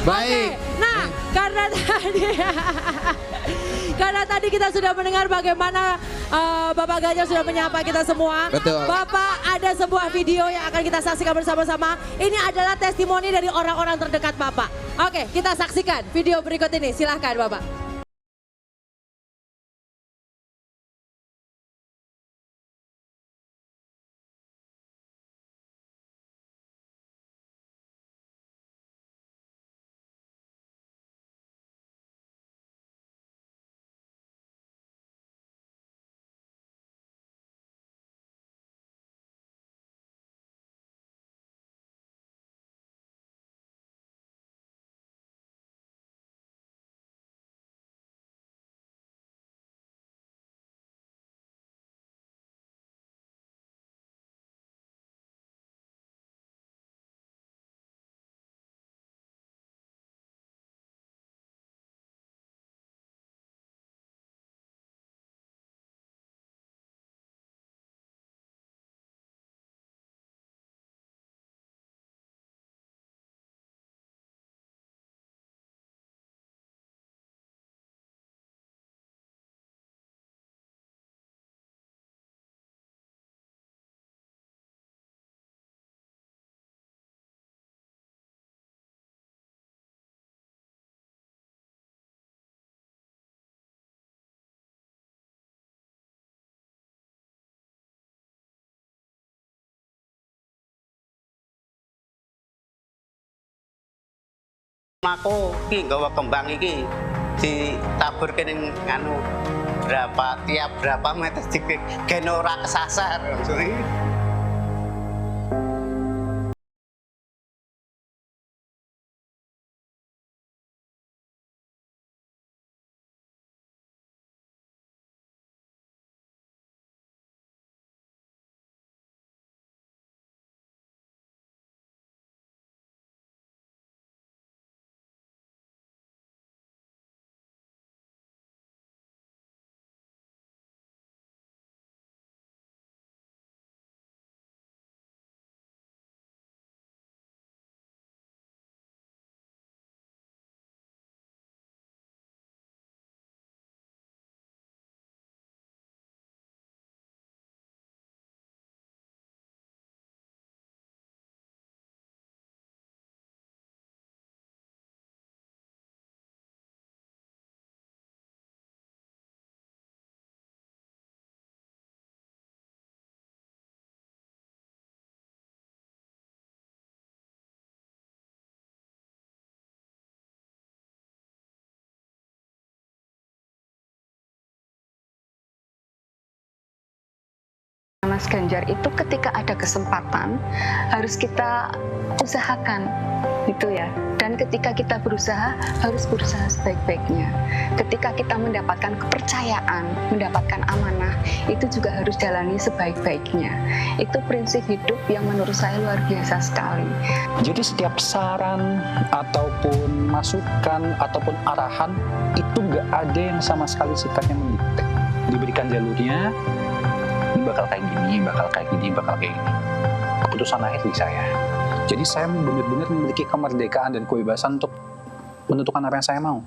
Baik. Nah, karena tadi kita sudah mendengar bagaimana Bapak Ganjar sudah menyapa kita semua. Betul. Bapak, ada sebuah video yang akan kita saksikan bersama-sama. Ini adalah testimoni dari orang-orang terdekat Bapak. Oke, kita saksikan video berikut ini. Silahkan Bapak. Aku ki nggawa kembang iki ditaburke ning nganu tiap berapa meter dikit gen ora kesasar. Mas Ganjar itu ketika ada kesempatan harus kita usahakan gitu ya, dan ketika kita berusaha harus berusaha sebaik-baiknya. Ketika kita mendapatkan kepercayaan, mendapatkan amanah, itu juga harus jalani sebaik-baiknya. Itu prinsip hidup yang menurut saya luar biasa sekali. Jadi setiap saran ataupun masukan ataupun arahan itu nggak ada yang sama sekali sifatnya mendikte. Diberikan jalurnya, ini bakal kayak gini, bakal kayak gini, bakal kayak gini. Keputusan akhir di saya. Jadi saya benar-benar memiliki kemerdekaan dan kebebasan untuk menentukan apa yang saya mau.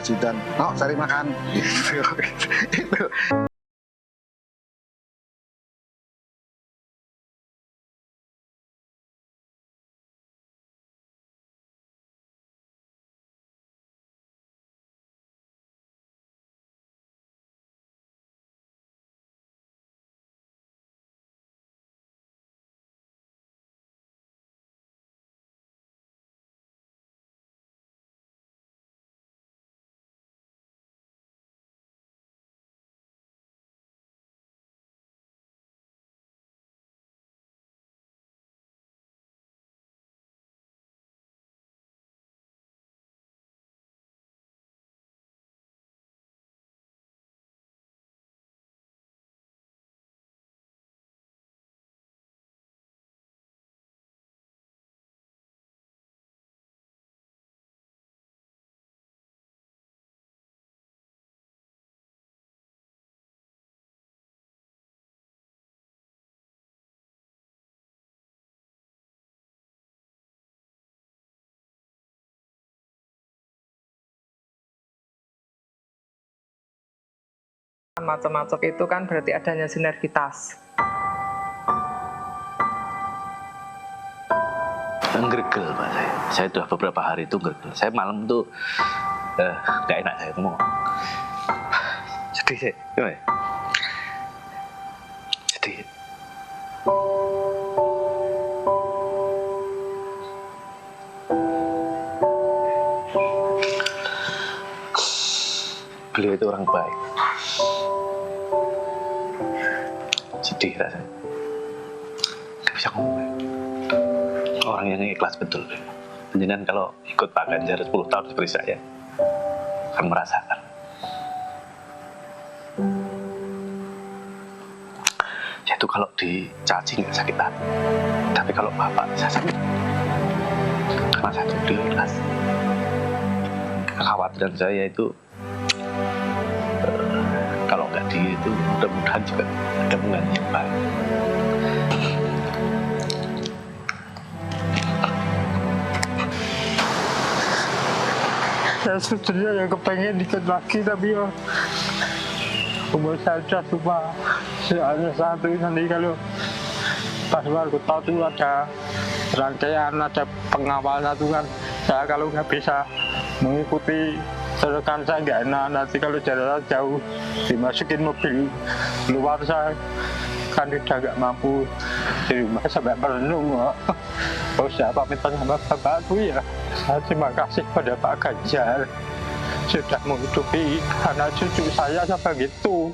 jajan, no cari makan. Itu. Macam-macam itu kan berarti adanya sinergitas. Ngergel Pak saya sudah beberapa hari itu ngergel. Saya malam tuh nggak enak saya ngomong. Sedih saya, gimana ya? Sedih. Beliau itu orang baik. Sedih rasanya. Gak bisa ngomong. Orang yang ikhlas betul. Jangan kalau ikut Pak Ganjar 10 tahun seperti saya akan merasakan. Yaitu kalau dicaci nggak sakit hati. Tapi kalau Bapak saya sakit. Karena satu beliau ikhlas. Kekhawatiran saya itu kalau nggak dia itu mudah-mudahan juga gabungan yang baik. Saya sebetulnya yang kepengen dikit lagi, tapi ya umur saya sudah tua. Soalnya satu nanti kalau pas luar kota itu ada rangkaian, ada pengawalnya itu kan, saya kalau nggak bisa mengikuti rekan saya nggak enak. Nanti kalau jalan jauh dimasukin mobil luar, saya kan udah nggak mampu di rumah sampai merenung. Oh, saya pamit sama Bapakku ya. Saya terima kasih pada Pak Ganjar sudah menghidupi anak cucu saya sampai gitu.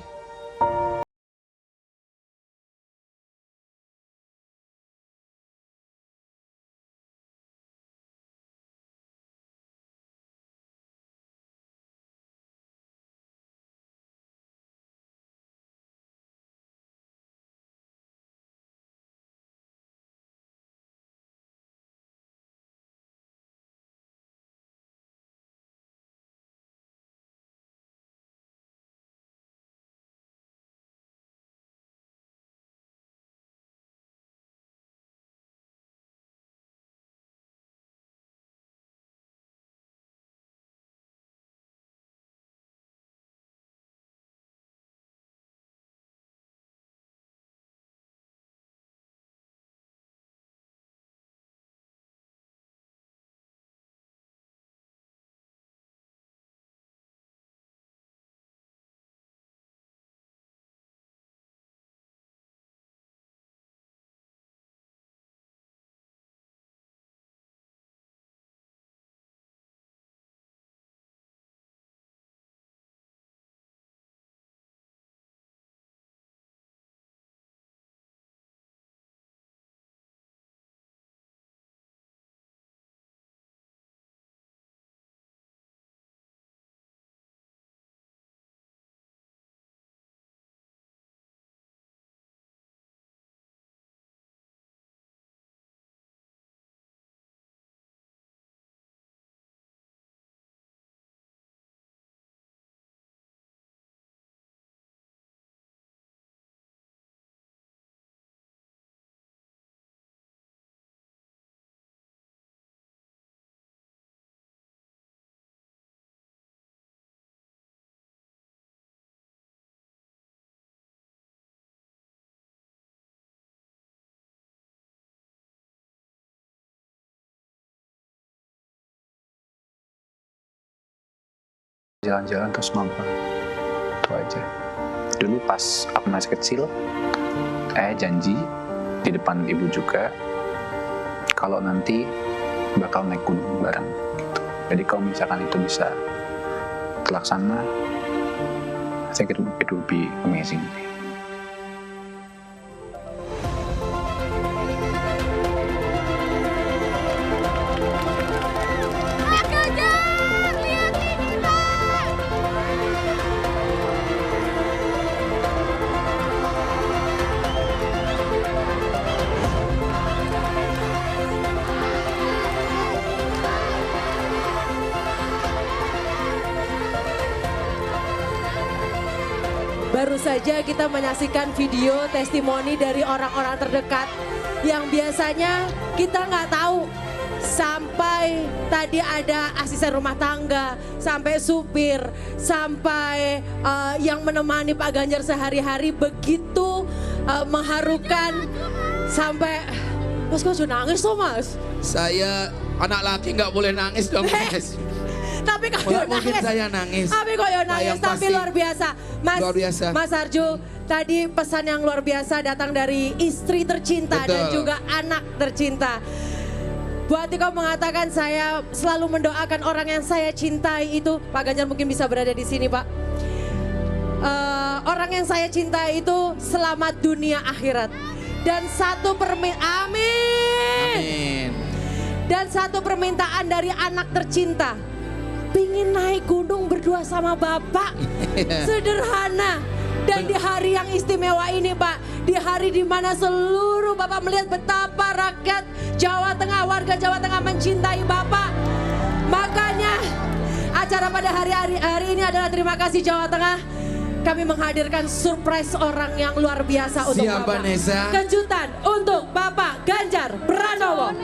jalan-jalan terus mampir. Itu aja. Dulu pas aku masih kecil, janji di depan ibu juga kalau nanti bakal naik gunung bareng gitu. Jadi kalau misalkan itu bisa terlaksana, I think it will be amazing. Baru saja kita menyaksikan video testimoni dari orang-orang terdekat yang biasanya kita nggak tahu. Sampai tadi ada asisten rumah tangga, sampai supir, sampai yang menemani Pak Ganjar sehari-hari begitu mengharukan. Sampai, Mas kok nangis tuh Mas? Saya anak laki nggak boleh nangis dong guys. Tapi kok yo Mungkin nangis. saya nangis. Tapi kok yo nangis, Yang tapi pasti luar biasa. Mas, luar biasa. Mas Arju, tadi pesan yang luar biasa datang dari istri tercinta dan Betul. juga anak tercinta. Bu Atiko mengatakan saya selalu mendoakan orang yang saya cintai itu. Pak Ganjar mungkin bisa berada di sini Pak. Orang yang saya cintai itu selamat dunia akhirat. Dan satu Amin. Dan satu permintaan dari anak tercinta. Pingin naik gunung berdua sama Bapak. Sederhana. Dan di hari yang istimewa ini Pak. Di hari di mana seluruh Bapak melihat betapa rakyat Jawa Tengah, warga Jawa Tengah mencintai Bapak. Makanya acara pada hari ini adalah terima kasih Jawa Tengah. Kami menghadirkan surprise orang yang luar biasa untuk Siapa, Bapak. Nesa? Kejutan untuk Bapak Ganjar Pranowo.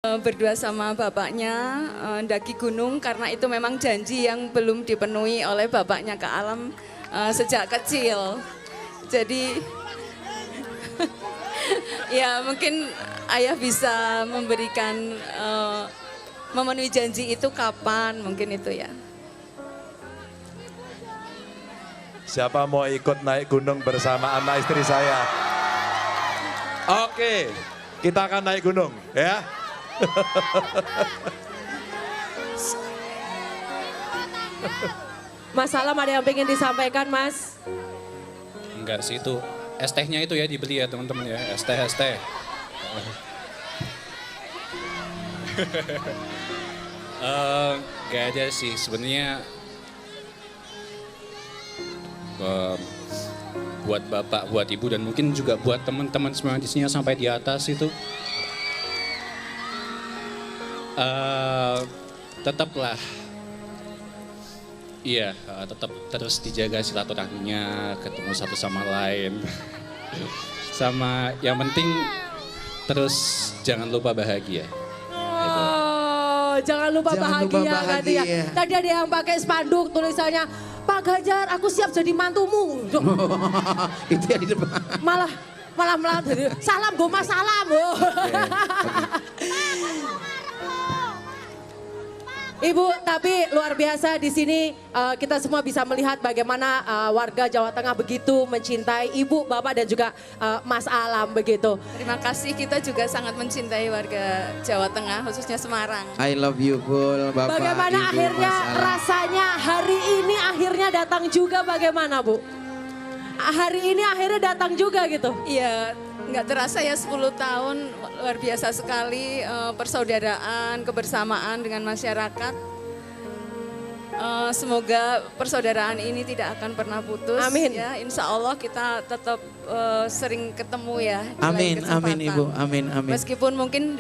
Berdua sama bapaknya mendaki gunung karena itu memang janji yang belum dipenuhi oleh bapaknya ke alam sejak kecil. Jadi ya mungkin ayah bisa memberikan memenuhi janji itu kapan, mungkin itu ya. Siapa mau ikut naik gunung bersama anak istri saya? Oke, kita akan naik gunung ya. Mas Salam ada yang pengen disampaikan Mas? Enggak sih, itu es tehnya itu ya dibeli ya teman-teman ya, es teh. Gak ada sih sebenarnya. Buat bapak, buat ibu, dan mungkin juga buat teman-teman semua di sini yang sampai di atas itu. Tetaplah, iya, tetap terus dijaga silaturahminya, ketemu satu sama lain. Sama yang penting terus jangan lupa bahagia. Oh, jangan lupa bahagia. Katanya. Tadi ada yang pakai spanduk tulisannya, Pak Ganjar, aku siap jadi mantumu. Itu yang di depan. Malah salam goma salam. Ibu, tapi luar biasa di sini kita semua bisa melihat bagaimana warga Jawa Tengah begitu mencintai Ibu, Bapak dan juga Mas Alam begitu. Terima kasih, kita juga sangat mencintai warga Jawa Tengah, khususnya Semarang. I love you full, Bapak. Bagaimana Ibu, akhirnya Mas Alam. rasanya hari ini akhirnya datang juga bagaimana Bu? Hari ini akhirnya datang juga gitu? Iya, nggak terasa ya 10 tahun, luar biasa sekali persaudaraan, kebersamaan dengan masyarakat. Semoga persaudaraan ini tidak akan pernah putus. Amin. Ya, insya Allah kita tetap sering ketemu ya. di lain Amin, kesempatan. amin Ibu, amin, amin. Meskipun mungkin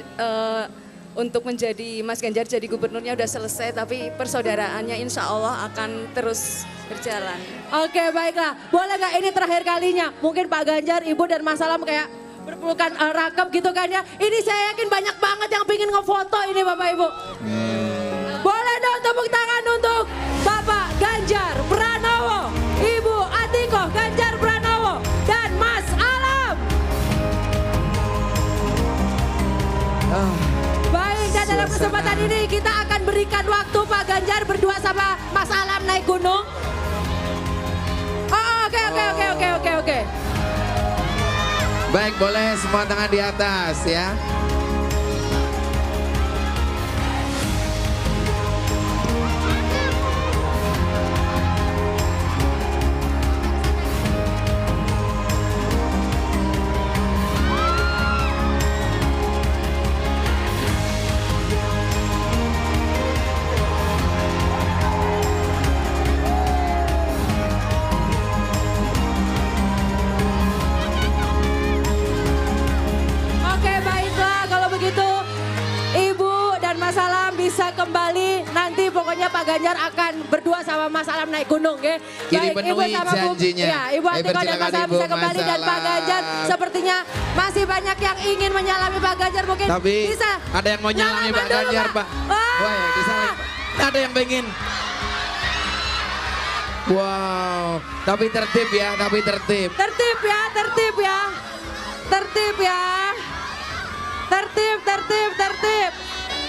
untuk menjadi Mas Ganjar jadi gubernurnya udah selesai, tapi persaudaraannya insya Allah akan terus berjalan. Oke baiklah, boleh nggak ini terakhir kalinya? Mungkin Pak Ganjar, Ibu dan Mas Alam kayak berpelukan rakep gitu kan ya. Ini saya yakin banyak banget yang pingin ngefoto ini Bapak Ibu. Boleh dong tepuk tangan untuk Bapak Ganjar Pranowo, Ibu Atikoh Ganjar Pranowo, dan Mas Alam. Baik, dan dalam kesempatan ini kita akan berikan waktu Pak Ganjar berdua sama Mas Alam naik gunung. Oke. Baik, boleh semua tangan di atas ya. bisa kembali nanti pokoknya Pak Ganjar akan berdua sama Mas Alam naik gunung ya. Baik, Ibu sama janjinya. Ya, Ibu Atikoh dan Mas Alam bisa kembali dan Pak Ganjar sepertinya masih banyak yang ingin menyalami Pak Ganjar mungkin tapi bisa. Ada yang mau nyalami Pak Ganjar Pak. Wah, ada yang pengen. Wow, tapi tertib ya, tapi tertib. Tertib ya, tertib ya. Tertib ya. Tertib.